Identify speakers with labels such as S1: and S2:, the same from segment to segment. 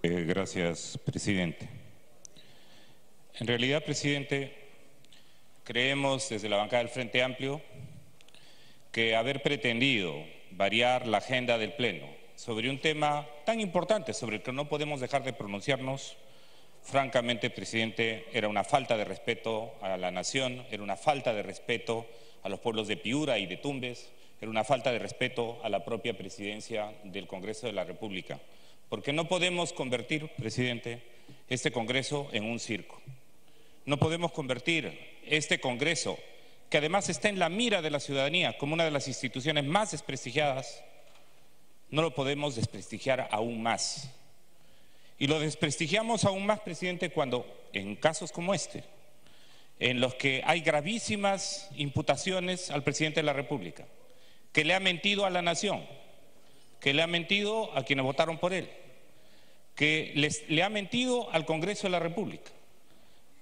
S1: Gracias, presidente. En realidad, presidente, creemos desde la bancada del Frente Amplio que haber pretendido variar la agenda del Pleno sobre un tema tan importante sobre el que no podemos dejar de pronunciarnos, francamente, presidente, era una falta de respeto a la nación, era una falta de respeto a los pueblos de Piura y de Tumbes, era una falta de respeto a la propia presidencia del Congreso de la República. Porque no podemos convertir, presidente, este Congreso en un circo. No podemos convertir este Congreso, que además está en la mira de la ciudadanía como una de las instituciones más desprestigiadas, no lo podemos desprestigiar aún más. Y lo desprestigiamos aún más, presidente, cuando en casos como este, en los que hay gravísimas imputaciones al presidente de la República, que le ha mentido a la nación, que le ha mentido a quienes votaron por él, que le ha mentido al Congreso de la República,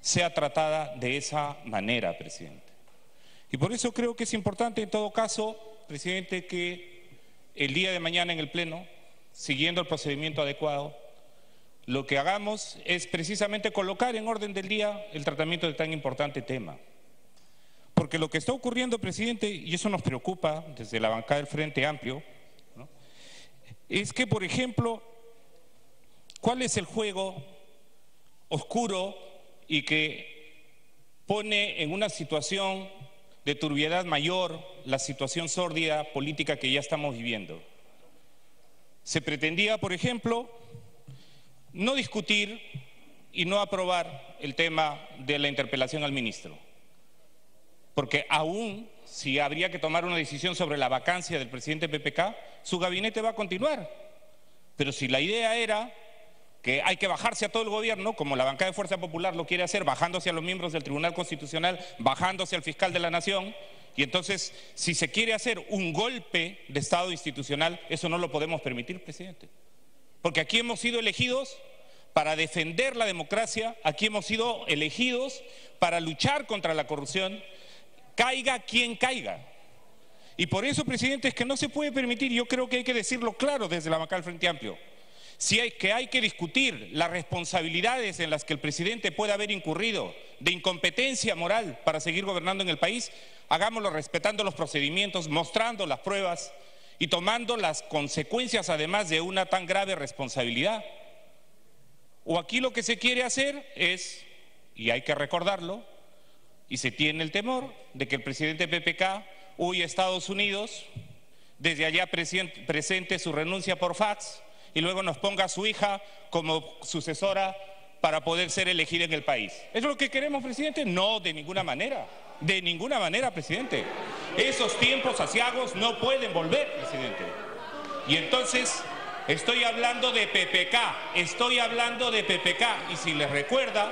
S1: sea tratada de esa manera, presidente. Y por eso creo que es importante, en todo caso, presidente, que el día de mañana en el Pleno, siguiendo el procedimiento adecuado, lo que hagamos es precisamente colocar en orden del día el tratamiento de tan importante tema. Porque lo que está ocurriendo, presidente, y eso nos preocupa desde la bancada del Frente Amplio, ¿no?, es que, por ejemplo, ¿cuál es el juego oscuro y que pone en una situación de turbiedad mayor la situación sórdida política que ya estamos viviendo? Se pretendía, por ejemplo, no discutir y no aprobar el tema de la interpelación al ministro, porque aún si habría que tomar una decisión sobre la vacancia del presidente PPK, su gabinete va a continuar. Pero si la idea era que hay que bajarse a todo el gobierno, como la bancada de Fuerza Popular lo quiere hacer, bajándose a los miembros del Tribunal Constitucional, bajándose al fiscal de la Nación, y entonces, si se quiere hacer un golpe de Estado institucional, eso no lo podemos permitir, presidente. Porque aquí hemos sido elegidos para defender la democracia, aquí hemos sido elegidos para luchar contra la corrupción, caiga quien caiga. Y por eso, presidente, es que no se puede permitir, yo creo que hay que decirlo claro desde la bancada del Frente Amplio, si hay que discutir las responsabilidades en las que el presidente puede haber incurrido de incompetencia moral para seguir gobernando en el país, hagámoslo respetando los procedimientos, mostrando las pruebas y tomando las consecuencias además de una tan grave responsabilidad. O aquí lo que se quiere hacer es, y hay que recordarlo, y se tiene el temor de que el presidente PPK huya a Estados Unidos, desde allá presente su renuncia por fax y luego nos ponga a su hija como sucesora para poder ser elegida en el país. ¿Es lo que queremos, presidente? No, de ninguna manera. De ninguna manera, presidente. Esos tiempos aciagos no pueden volver, presidente. Y entonces estoy hablando de PPK, y si les recuerda,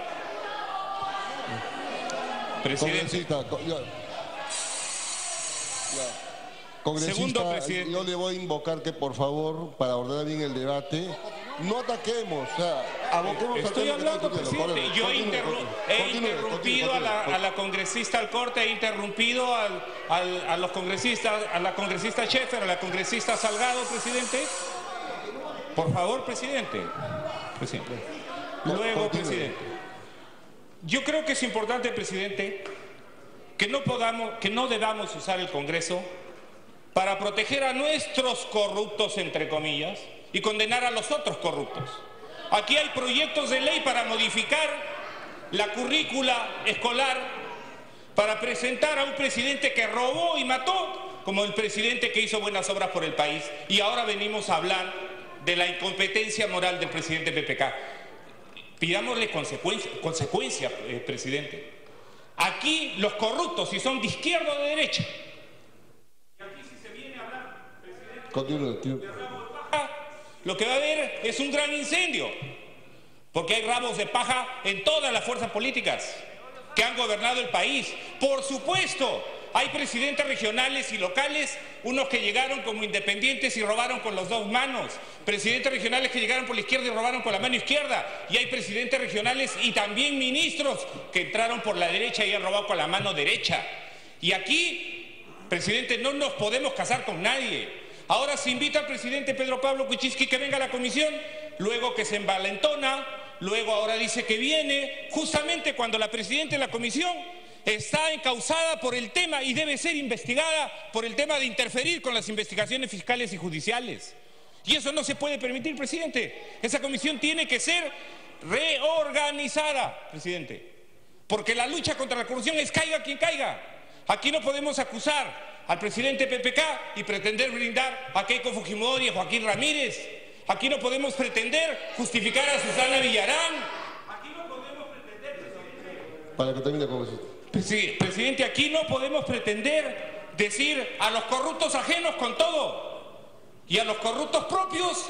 S1: presidente.
S2: Congresista,
S1: Segundo, presidente,
S2: yo le voy a invocar que por favor, para ordenar bien el debate, no ataquemos, o sea, aboquemos
S1: estoy
S2: al tema
S1: hablando,
S2: que está
S1: presidente, yo he interrumpido a la congresista Alcorte, he interrumpido a los congresistas, a la congresista Schaeffer, a la congresista Salgado, presidente. Por favor, presidente. Luego, presidente, yo creo que es importante, presidente, que no debamos usar el Congreso para proteger a nuestros corruptos, entre comillas, y condenar a los otros corruptos. Aquí hay proyectos de ley para modificar la currícula escolar, para presentar a un presidente que robó y mató, como el presidente que hizo buenas obras por el país, y ahora venimos a hablar de la incompetencia moral del presidente PPK. Pidámosle consecuencia, presidente. Aquí los corruptos, si son de izquierda o de derecha, lo que va a haber es un gran incendio, porque hay rabos de paja en todas las fuerzas políticas que han gobernado el país. Por supuesto, hay presidentes regionales y locales, unos que llegaron como independientes y robaron con las dos manos, presidentes regionales que llegaron por la izquierda y robaron con la mano izquierda, y hay presidentes regionales y también ministros que entraron por la derecha y han robado con la mano derecha. Y aquí, presidente, no nos podemos casar con nadie. Ahora se invita al presidente Pedro Pablo Kuczynski que venga a la comisión luego que se envalentona, luego ahora dice que viene, justamente cuando la presidenta de la comisión está encausada por el tema y debe ser investigada por el tema de interferir con las investigaciones fiscales y judiciales. Y eso no se puede permitir, presidente. Esa comisión tiene que ser reorganizada, presidente. Porque la lucha contra la corrupción es caiga quien caiga. Aquí no podemos acusar al presidente PPK y pretender brindar a Keiko Fujimori y a Joaquín Ramírez. Aquí no podemos pretender justificar a Susana Villarán. Aquí no podemos pretender, presidente.
S2: Para que termine con eso.
S1: Presidente, aquí no podemos pretender decir a los corruptos ajenos con todo y a los corruptos propios,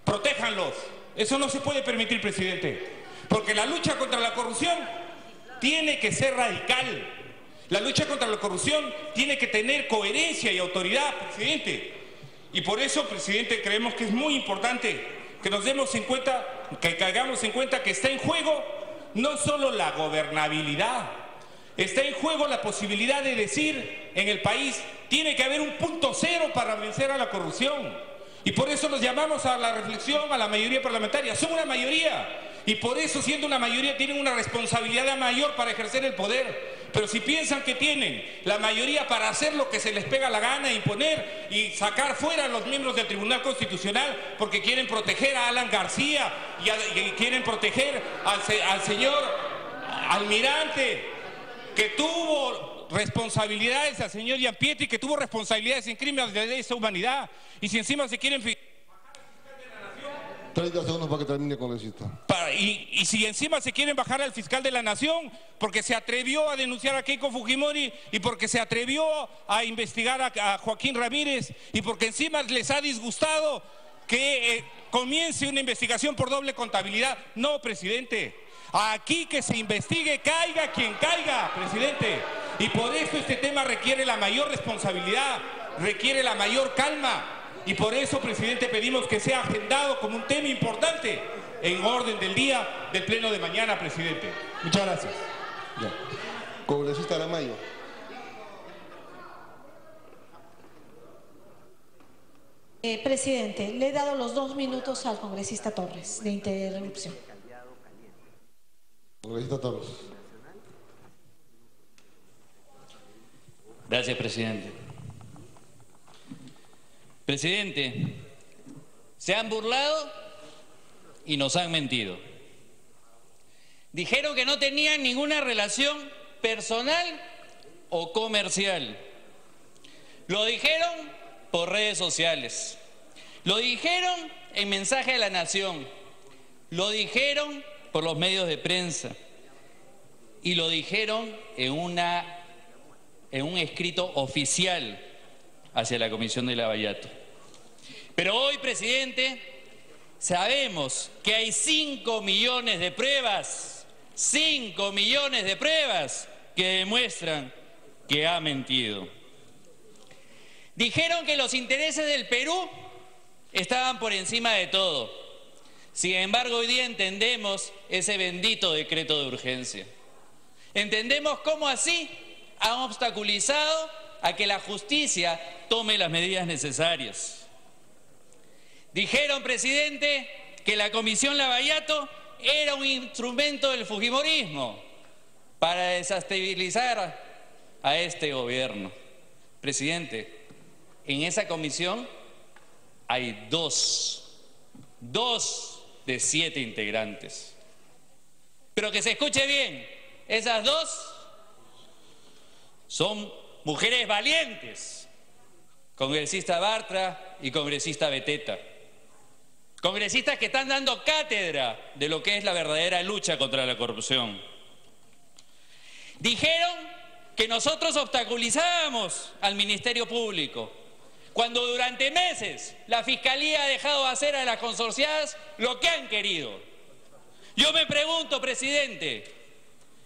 S1: protéjanlos. Eso no se puede permitir, presidente, porque la lucha contra la corrupción tiene que ser radical. La lucha contra la corrupción tiene que tener coherencia y autoridad, presidente. Y por eso, presidente, creemos que es muy importante que nos demos en cuenta, que caigamos en cuenta que está en juego no solo la gobernabilidad, está en juego la posibilidad de decir en el país, tiene que haber un punto cero para vencer a la corrupción. Y por eso nos llamamos a la reflexión, a la mayoría parlamentaria. Son una mayoría. Y por eso, siendo una mayoría, tienen una responsabilidad mayor para ejercer el poder. Pero si piensan que tienen la mayoría para hacer lo que se les pega la gana, imponer y sacar fuera a los miembros del Tribunal Constitucional porque quieren proteger a Alan García y quieren proteger al señor Almirante, que tuvo responsabilidades, al señor Gianpietri, que tuvo responsabilidades en crímenes de lesa humanidad, y si encima se quieren...
S2: 30 segundos para que termine, congresista.
S1: Y si encima se quieren bajar al fiscal de la Nación porque se atrevió a denunciar a Keiko Fujimori y porque se atrevió a investigar a Joaquín Ramírez y porque encima les ha disgustado que comience una investigación por doble contabilidad. No, presidente. Aquí que se investigue, caiga quien caiga, presidente. Y por eso este tema requiere la mayor responsabilidad, requiere la mayor calma. Y por eso, presidente, pedimos que sea agendado como un tema importante en orden del día del pleno de mañana, presidente. Muchas gracias.
S2: Ya. Congresista Aramayo.
S3: Presidente, le he dado los 2 minutos al congresista Torres de interrupción.
S2: Congresista Torres.
S4: Gracias, presidente. Presidente, se han burlado y nos han mentido. Dijeron que no tenían ninguna relación personal o comercial. Lo dijeron por redes sociales. Lo dijeron en mensaje a la Nación. Lo dijeron por los medios de prensa. Y lo dijeron en un escrito oficial hacia la Comisión de Lavallato. Pero hoy, presidente, sabemos que hay 5 millones de pruebas, 5 millones de pruebas que demuestran que ha mentido. Dijeron que los intereses del Perú estaban por encima de todo. Sin embargo, hoy día entendemos ese bendito decreto de urgencia. Entendemos cómo así han obstaculizado a que la justicia tome las medidas necesarias. Dijeron, presidente, que la Comisión Lavallato era un instrumento del fujimorismo para desestabilizar a este gobierno. Presidente, en esa comisión hay dos de 7 integrantes. Pero que se escuche bien, esas 2 son mujeres valientes, congresista Bartra y congresista Beteta. Congresistas que están dando cátedra de lo que es la verdadera lucha contra la corrupción. Dijeron que nosotros obstaculizábamos al Ministerio Público, cuando durante meses la Fiscalía ha dejado hacer a las consorciadas lo que han querido. Yo me pregunto, presidente,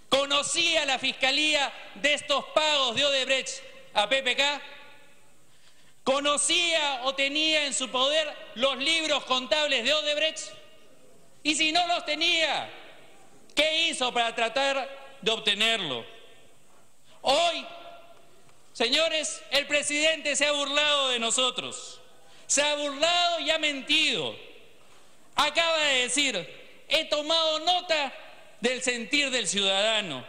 S4: ¿conocía la Fiscalía de estos pagos de Odebrecht a PPK? ¿Conocía o tenía en su poder los libros contables de Odebrecht? Y si no los tenía, ¿qué hizo para tratar de obtenerlo? Hoy, señores, el presidente se ha burlado de nosotros. Se ha burlado y ha mentido. acaba de decir: he tomado nota del sentir del ciudadano.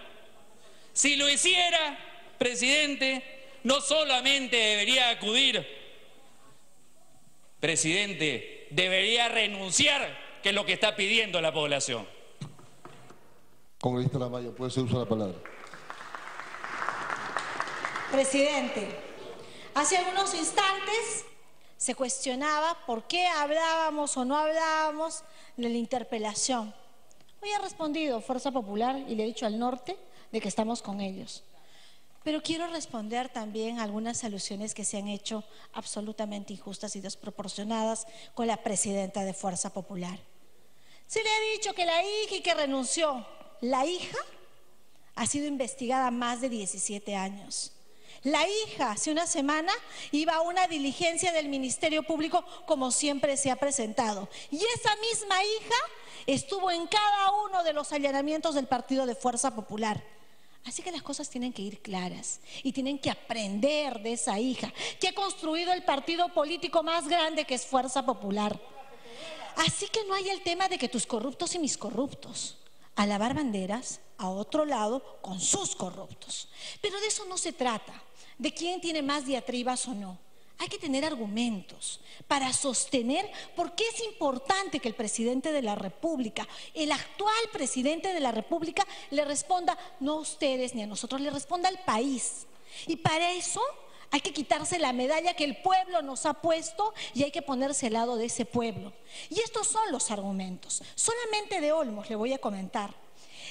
S4: Si lo hiciera, presidente, no solamente debería acudir, presidente, debería renunciar, que es lo que está pidiendo la población.
S2: Congresista Lamayo, puede ser usar la palabra.
S3: Presidente, hace algunos instantes se cuestionaba por qué hablábamos o no hablábamos de la interpelación. Hoy ha respondido Fuerza Popular y le he dicho al norte de que estamos con ellos. Pero quiero responder también a algunas alusiones que se han hecho absolutamente injustas y desproporcionadas con la presidenta de Fuerza Popular. Se le ha dicho que la hija y que renunció. La hija ha sido investigada más de 17 años. La hija hace una semana iba a una diligencia del Ministerio Público como siempre se ha presentado. Y esa misma hija estuvo en cada uno de los allanamientos del partido de Fuerza Popular. Así que las cosas tienen que ir claras y tienen que aprender de esa hija que ha construido el partido político más grande, que es Fuerza Popular. Así que no hay el tema de que tus corruptos y mis corruptos. A lavar banderas a otro lado con sus corruptos. Pero de eso no se trata, de quién tiene más diatribas o no. Hay que tener argumentos para sostener por qué es importante que el presidente de la República, el actual presidente de la República, le responda, no a ustedes ni a nosotros, le responda al país. Y para eso hay que quitarse la medalla que el pueblo nos ha puesto y hay que ponerse al lado de ese pueblo. Y estos son los argumentos. Solamente de Olmos le voy a comentar.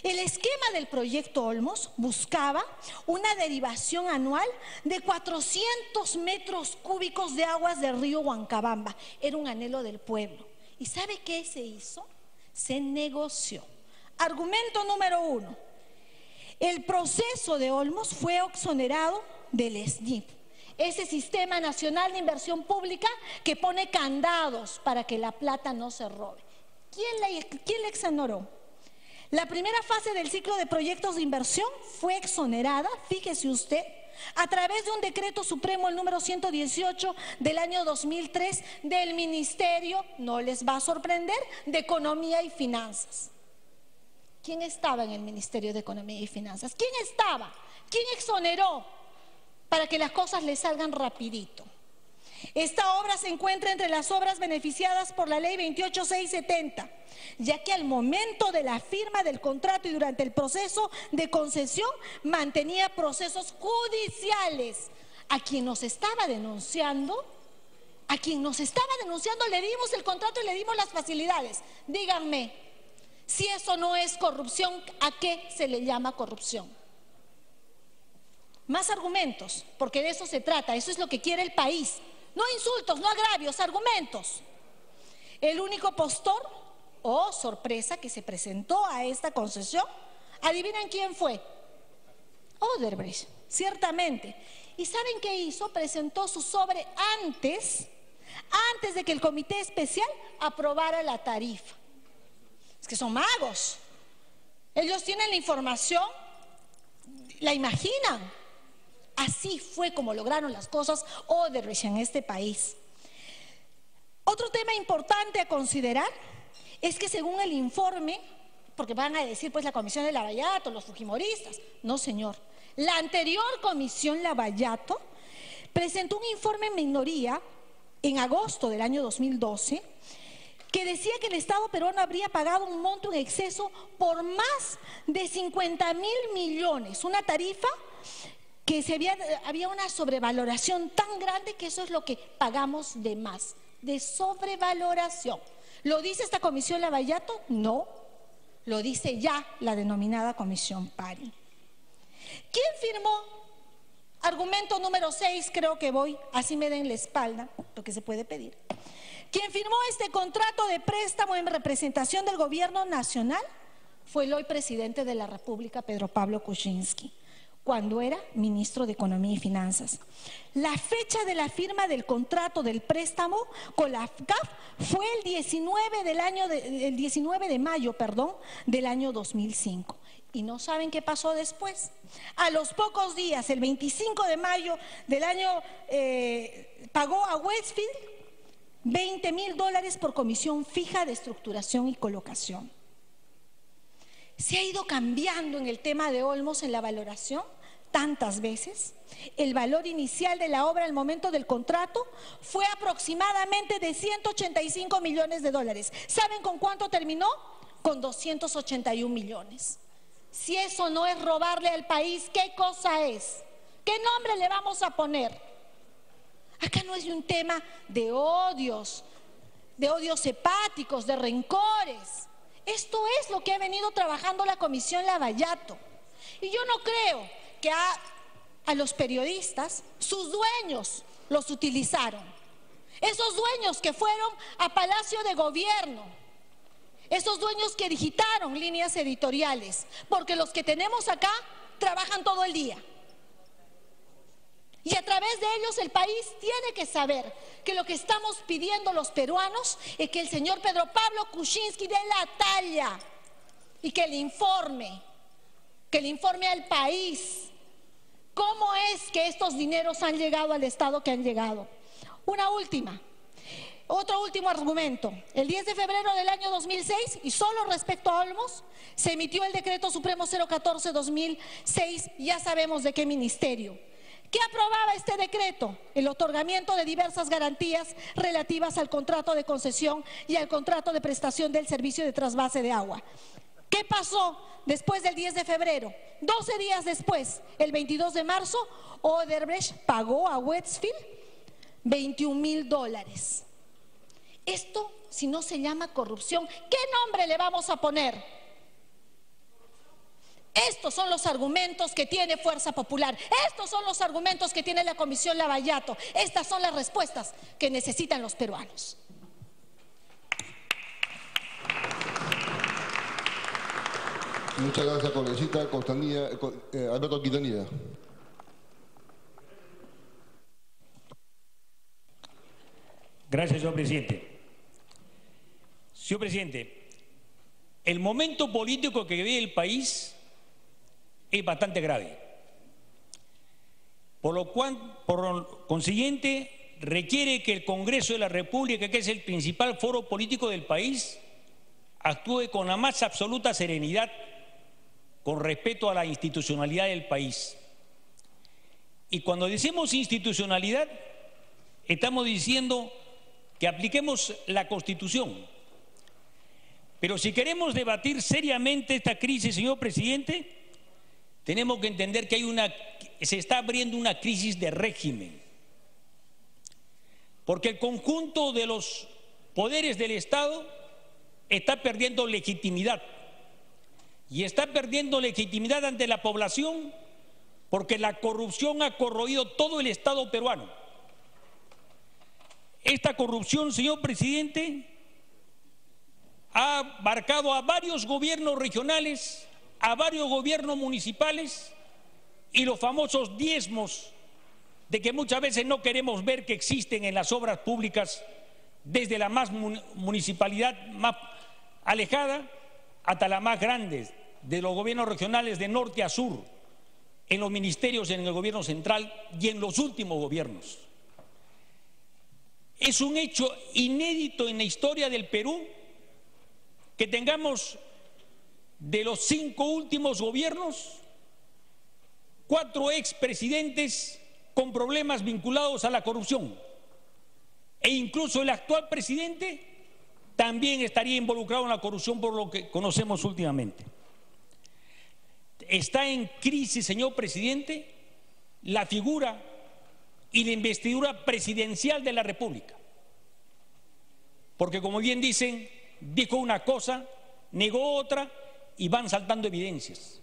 S3: El esquema del proyecto Olmos buscaba una derivación anual de 400 metros cúbicos de aguas del río Huancabamba. Era un anhelo del pueblo. ¿Y sabe qué se hizo? Se negoció. Argumento número 1. El proceso de Olmos fue exonerado del SNIP, ese Sistema Nacional de Inversión Pública que pone candados para que la plata no se robe. ¿Quién le exoneró? La primera fase del ciclo de proyectos de inversión fue exonerada, fíjese usted, a través de un decreto supremo, el número 118 del año 2003 del Ministerio, no les va a sorprender, de Economía y Finanzas. ¿Quién estaba en el Ministerio de Economía y Finanzas? ¿Quién estaba? ¿Quién exoneró para que las cosas le salgan rapidito? Esta obra se encuentra entre las obras beneficiadas por la ley 28670, ya que al momento de la firma del contrato y durante el proceso de concesión mantenía procesos judiciales. A quien nos estaba denunciando le dimos el contrato y le dimos las facilidades. Díganme, si eso no es corrupción, ¿a qué se le llama corrupción? Más argumentos, porque de eso se trata, eso es lo que quiere el país. No insultos, no agravios, argumentos. El único postor, oh sorpresa, que se presentó a esta concesión, ¿adivinen quién fue? Odebrecht, ciertamente. ¿Y saben qué hizo? Presentó su sobre antes de que el comité especial aprobara la tarifa. Es que son magos. Ellos tienen la información, la imaginan. Así fue como lograron las cosas Odebrecht en este país. Otro tema importante a considerar es que según el informe, porque van a decir pues la comisión de Lavallato, los fujimoristas, no señor, la anterior comisión Lavallato presentó un informe en minoría en agosto del año 2012 que decía que el Estado peruano habría pagado un monto en exceso por más de 50.000 millones, una tarifa que había una sobrevaloración tan grande que eso es lo que pagamos de más, de sobrevaloración. ¿Lo dice esta comisión Lavallato? No, lo dice ya la denominada comisión Pari. ¿Quién firmó? Argumento número 6, creo que voy, así me den la espalda, lo que se puede pedir. Quien firmó este contrato de préstamo en representación del gobierno nacional fue el hoy presidente de la República, Pedro Pablo Kuczynski, cuando era ministro de Economía y Finanzas. La fecha de la firma del contrato del préstamo con la CAF fue el 19 de mayo del año 2005. ¿Y no saben qué pasó después? A los pocos días, el 25 de mayo del año, pagó a Westfield $20.000 por comisión fija de estructuración y colocación. Se ha ido cambiando en el tema de Olmos en la valoración tantas veces. El valor inicial de la obra al momento del contrato fue aproximadamente de $185 millones. ¿Saben con cuánto terminó? Con 281 millones. Si eso no es robarle al país, ¿qué cosa es? ¿Qué nombre le vamos a poner? Acá no es un tema de odios hepáticos, de rencores. Esto es lo que ha venido trabajando la Comisión Lavallato. Y yo no creo que a los periodistas, sus dueños los utilizaron. Esos dueños que fueron a Palacio de Gobierno, esos dueños que digitaron líneas editoriales, porque los que tenemos acá trabajan todo el día. Y a través de ellos el país tiene que saber que lo que estamos pidiendo los peruanos es que el señor Pedro Pablo Kuczynski dé la talla y que le informe al país cómo es que estos dineros han llegado al estado que han llegado. Otro último argumento. El 10 de febrero del año 2006, y solo respecto a Olmos, se emitió el Decreto Supremo 014-2006, ya sabemos de qué ministerio. ¿Qué aprobaba este decreto? El otorgamiento de diversas garantías relativas al contrato de concesión y al contrato de prestación del servicio de trasvase de agua. ¿Qué pasó después del 10 de febrero? 12 días después, el 22 de marzo, Odebrecht pagó a Westfield $21.000. Esto, si no se llama corrupción, ¿qué nombre le vamos a poner? Estos son los argumentos que tiene Fuerza Popular. Estos son los argumentos que tiene la Comisión Lavallato. Estas son las respuestas que necesitan los peruanos.
S2: Muchas gracias, congresista Alberto Quintanilla.
S5: Gracias, señor presidente. Señor presidente, el momento político que vive el país es bastante grave. Por consiguiente, requiere que el Congreso de la República, que es el principal foro político del país, actúe con la más absoluta serenidad con respeto a la institucionalidad del país. Y cuando decimos institucionalidad, estamos diciendo que apliquemos la Constitución. Pero si queremos debatir seriamente esta crisis, señor presidente, tenemos que entender que se está abriendo una crisis de régimen. Porque el conjunto de los poderes del Estado está perdiendo legitimidad. Y está perdiendo legitimidad ante la población porque la corrupción ha corroído todo el Estado peruano. Esta corrupción, señor presidente, ha abarcado a varios gobiernos regionales, a varios gobiernos municipales y los famosos diezmos de que muchas veces no queremos ver que existen en las obras públicas, desde la más municipalidad más alejada hasta la más grande, de los gobiernos regionales de norte a sur, en los ministerios, en el gobierno central y en los últimos gobiernos. Es un hecho inédito en la historia del Perú que tengamos de los 5 últimos gobiernos 4 expresidentes con problemas vinculados a la corrupción, e incluso el actual presidente también estaría involucrado en la corrupción, por lo que conocemos últimamente. Está en crisis, señor presidente, la figura y la investidura presidencial de la República, porque, como bien dicen, dijo una cosa, negó otra y van saltando evidencias.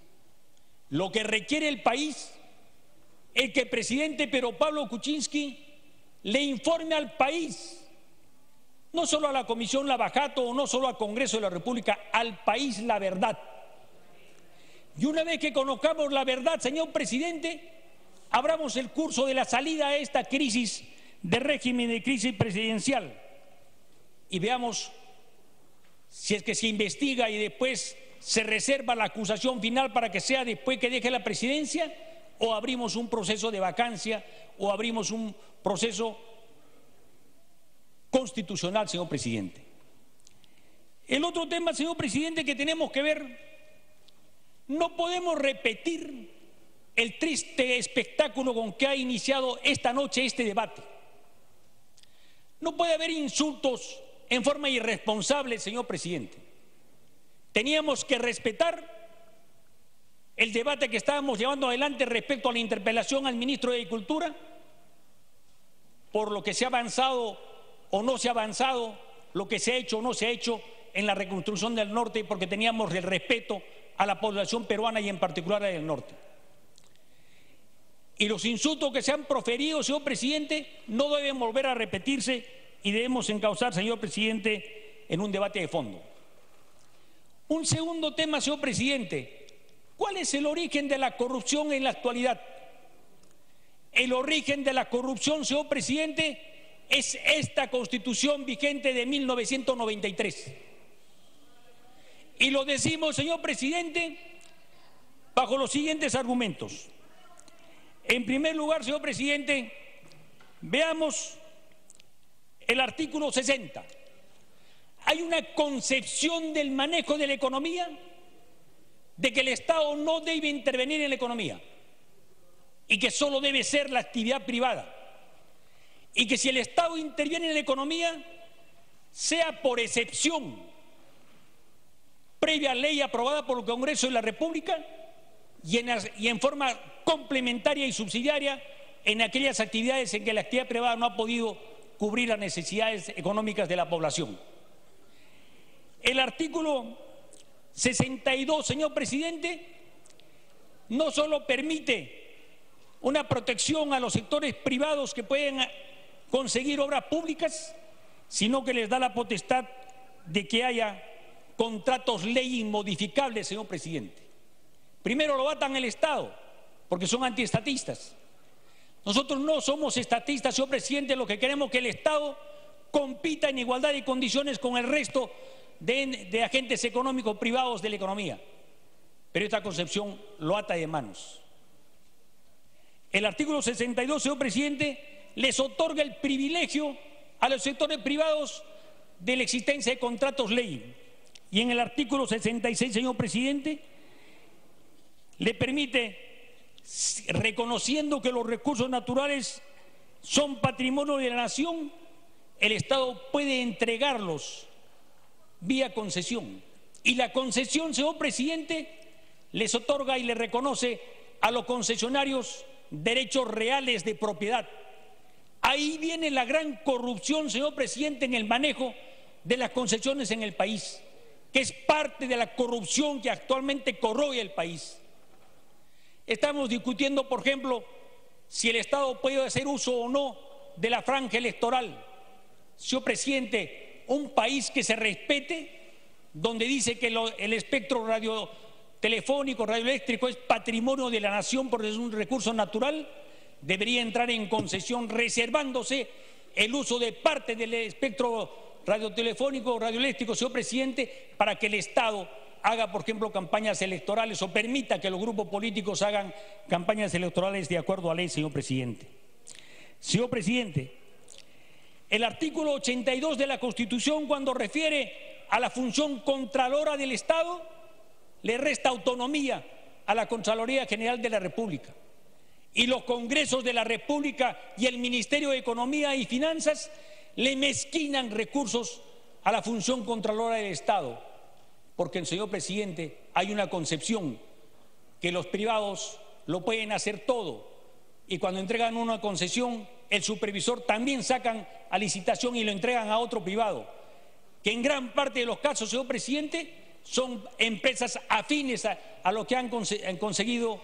S5: Lo que requiere el país es que el presidente Pedro Pablo Kuczynski le informe al país, no solo a la Comisión Lavallato o no solo al Congreso de la República, al país la verdad. Y una vez que conozcamos la verdad, señor presidente, abramos el curso de la salida a esta crisis de régimen, de crisis presidencial, y veamos si es que se investiga y después se reserva la acusación final para que sea después que deje la presidencia, o abrimos un proceso de vacancia, o abrimos un proceso constitucional, señor presidente. El otro tema, señor presidente, que tenemos que ver, no podemos repetir el triste espectáculo con que ha iniciado esta noche este debate. No puede haber insultos en forma irresponsable, señor presidente. Teníamos que respetar el debate que estábamos llevando adelante respecto a la interpelación al ministro de Agricultura, por lo que se ha avanzado o no se ha avanzado, lo que se ha hecho o no se ha hecho en la reconstrucción del norte, porque teníamos el respeto a la población peruana y en particular a la del norte. Y los insultos que se han proferido, señor presidente, no deben volver a repetirse y debemos encauzar, señor presidente, en un debate de fondo. Un segundo tema, señor presidente, ¿cuál es el origen de la corrupción en la actualidad? El origen de la corrupción, señor presidente, es esta Constitución vigente de 1993. Y lo decimos, señor presidente, bajo los siguientes argumentos. En primer lugar, señor presidente, veamos el artículo 60. Hay una concepción del manejo de la economía de que el Estado no debe intervenir en la economía y que solo debe ser la actividad privada, y que si el Estado interviene en la economía sea por excepción, previa ley aprobada por el Congreso de la República y en forma complementaria y subsidiaria en aquellas actividades en que la actividad privada no ha podido cubrir las necesidades económicas de la población. El artículo 62, señor presidente, no solo permite una protección a los sectores privados que pueden conseguir obras públicas, sino que les da la potestad de que haya contratos ley inmodificables, señor presidente. Primero lo atan el Estado, porque son antiestatistas. Nosotros no somos estatistas, señor presidente, lo que queremos es que el Estado compita en igualdad de condiciones con el resto de agentes económicos privados de la economía. Pero esta concepción lo ata de manos. El artículo 62, señor presidente, les otorga el privilegio a los sectores privados de la existencia de contratos ley. Y en el artículo 66, señor presidente, le permite, reconociendo que los recursos naturales son patrimonio de la nación, el Estado puede entregarlos vía concesión. Y la concesión, señor presidente, les otorga y le reconoce a los concesionarios derechos reales de propiedad. Ahí viene la gran corrupción, señor presidente, en el manejo de las concesiones en el país, que es parte de la corrupción que actualmente corroe el país. Estamos discutiendo, por ejemplo, si el Estado puede hacer uso o no de la franja electoral. Señor presidente, un país que se respete, donde dice que el espectro radiotelefónico, radioeléctrico es patrimonio de la nación porque es un recurso natural, debería entrar en concesión reservándose el uso de parte del espectro radiotelefónico, radioeléctrico, señor presidente, para que el Estado haga, por ejemplo, campañas electorales o permita que los grupos políticos hagan campañas electorales de acuerdo a ley, señor presidente. Señor presidente, el artículo 82 de la Constitución, cuando refiere a la función contralora del Estado, le resta autonomía a la Contraloría General de la República. Y los congresos de la República y el Ministerio de Economía y Finanzas le mezquinan recursos a la función contralora del Estado, porque, señor presidente, hay una concepción que los privados lo pueden hacer todo y cuando entregan una concesión, el supervisor también sacan a licitación y lo entregan a otro privado, que en gran parte de los casos, señor presidente, son empresas afines a lo que han conseguido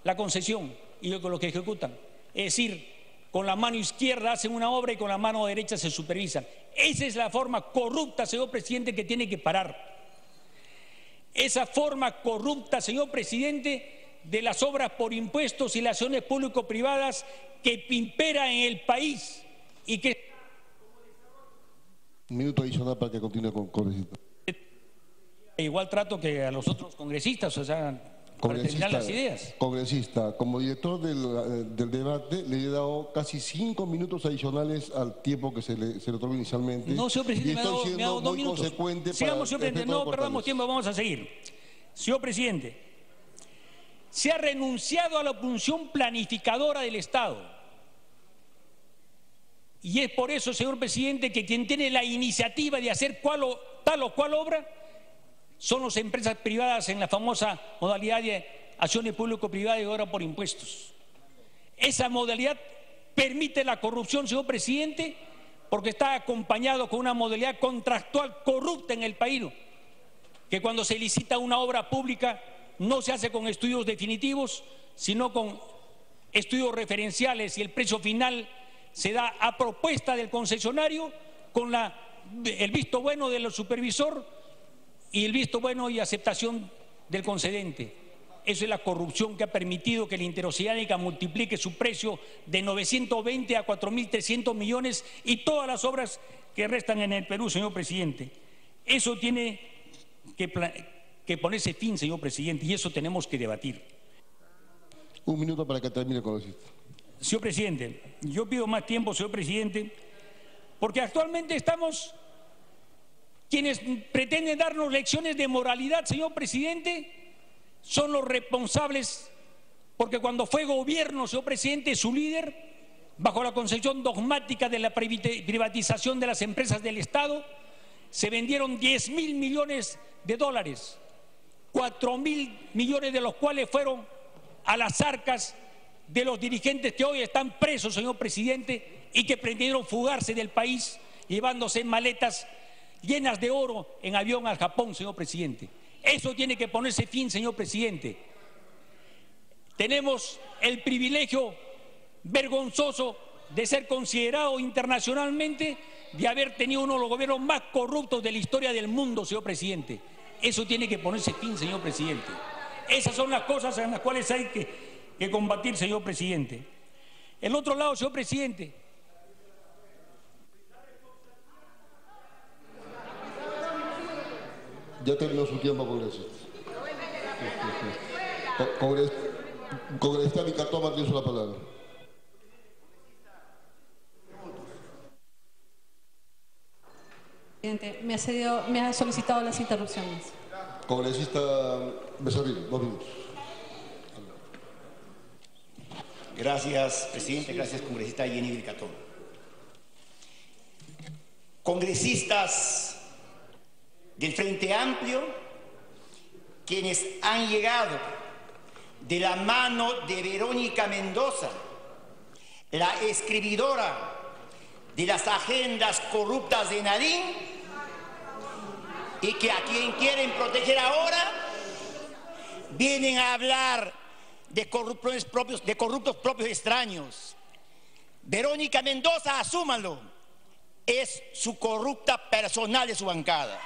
S5: la concesión y lo que ejecutan. Es decir, con la mano izquierda hacen una obra y con la mano derecha se supervisan. Esa es la forma corrupta, señor presidente, que tiene que parar. Esa forma corrupta, señor presidente, de las obras por impuestos y las acciones público-privadas que impera en el país y que...
S2: Un minuto adicional para que continúe con congresista.
S5: Igual trato que a los otros congresistas, o sea, para terminar las ideas.
S2: Congresista, como director del debate, le he dado casi 5 minutos adicionales al tiempo que se le otorgó inicialmente.
S5: No, señor presidente, me ha dado 2 minutos. Sigamos, señor presidente, no perdamos tiempo, vamos a seguir. Señor presidente, se ha renunciado a la función planificadora del Estado. Y es por eso, señor presidente, que quien tiene la iniciativa de hacer tal o cual obra son las empresas privadas en la famosa modalidad de acciones público-privadas y obra por impuestos. Esa modalidad permite la corrupción, señor presidente, porque está acompañado con una modalidad contractual corrupta en el país, que cuando se licita una obra pública no se hace con estudios definitivos, sino con estudios referenciales, y el precio final se da a propuesta del concesionario con el visto bueno del supervisor y el visto bueno y aceptación del concedente. Eso es la corrupción que ha permitido que la Interoceánica multiplique su precio de 920 a 4.300 millones y todas las obras que restan en el Perú, señor presidente. Eso tiene que ponerse fin, señor presidente, y eso tenemos que debatir.
S2: 1 minuto para que termine con esto.
S5: Señor presidente, yo pido más tiempo, señor presidente, porque actualmente estamos... Quienes pretenden darnos lecciones de moralidad, señor presidente, son los responsables, porque cuando fue gobierno, señor presidente, su líder, bajo la concepción dogmática de la privatización de las empresas del Estado, se vendieron 10.000 millones de dólares, 4.000 millones de los cuales fueron a las arcas de los dirigentes que hoy están presos, señor presidente, y que pretendieron fugarse del país, llevándose en maletas llenas de oro en avión al Japón, señor presidente. Eso tiene que ponerse fin, señor presidente. Tenemos el privilegio vergonzoso de ser considerado internacionalmente de haber tenido uno de los gobiernos más corruptos de la historia del mundo, señor presidente. Eso tiene que ponerse fin, señor presidente. Esas son las cosas en las cuales hay que combatir, señor presidente. El otro lado, señor presidente,
S2: ya terminó su tiempo, congresista. Congresista Vicatoma tiene la palabra.
S6: Presidente, me ha solicitado las interrupciones.
S2: Congresista Becerril, 2 minutos.
S7: Gracias, presidente. Gracias, congresista Jenny Vilcatoma. Congresistas del Frente Amplio, quienes han llegado de la mano de Verónica Mendoza, la escribidora de las agendas corruptas de Nadine, y que a quien quieren proteger ahora, vienen a hablar de corruptos propios extraños. Verónica Mendoza, asúmanlo, es su corrupta personal de su bancada.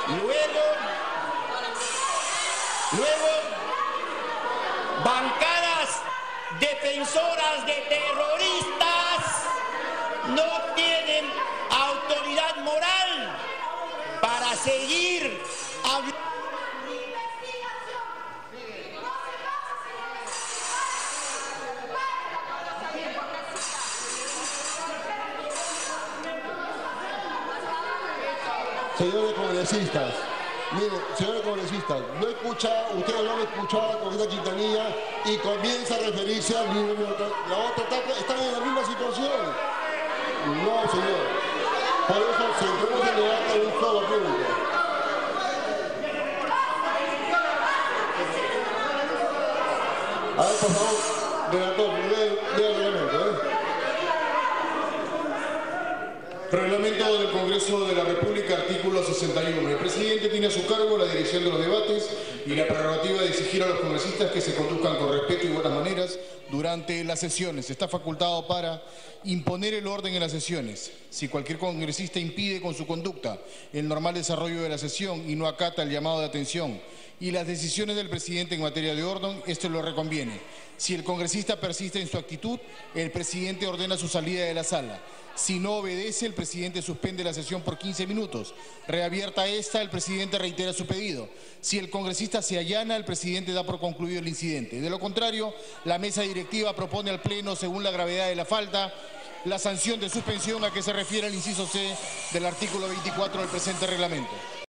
S7: Luego, bancadas defensoras de terroristas no tienen autoridad moral para seguir hablando.
S2: Señores congresistas, miren, señores congresistas, no escucha, ustedes no han escuchado a la congresista Quintanilla y comienza a referirse al mismo. La otra están en la misma situación. No, señor. Por eso centremos el debate en un solo punto. A ver, por favor, relator, lea el reglamento,
S8: Reglamento del Congreso de la República, artículo 61. El presidente tiene a su cargo la dirección de los debates y la prerrogativa de exigir a los congresistas que se conduzcan con respeto y buenas maneras durante las sesiones. Está facultado para imponer el orden en las sesiones. Si cualquier congresista impide con su conducta el normal desarrollo de la sesión y no acata el llamado de atención y las decisiones del presidente en materia de orden, esto lo reconviene. Si el congresista persiste en su actitud, el presidente ordena su salida de la sala. Si no obedece, el presidente presidente suspende la sesión por 15 minutos. Reabierta esta, el presidente reitera su pedido. Si el congresista se allana, el presidente da por concluido el incidente. De lo contrario, la mesa directiva propone al Pleno, según la gravedad de la falta, la sanción de suspensión a que se refiere el inciso C del artículo 24 del presente reglamento.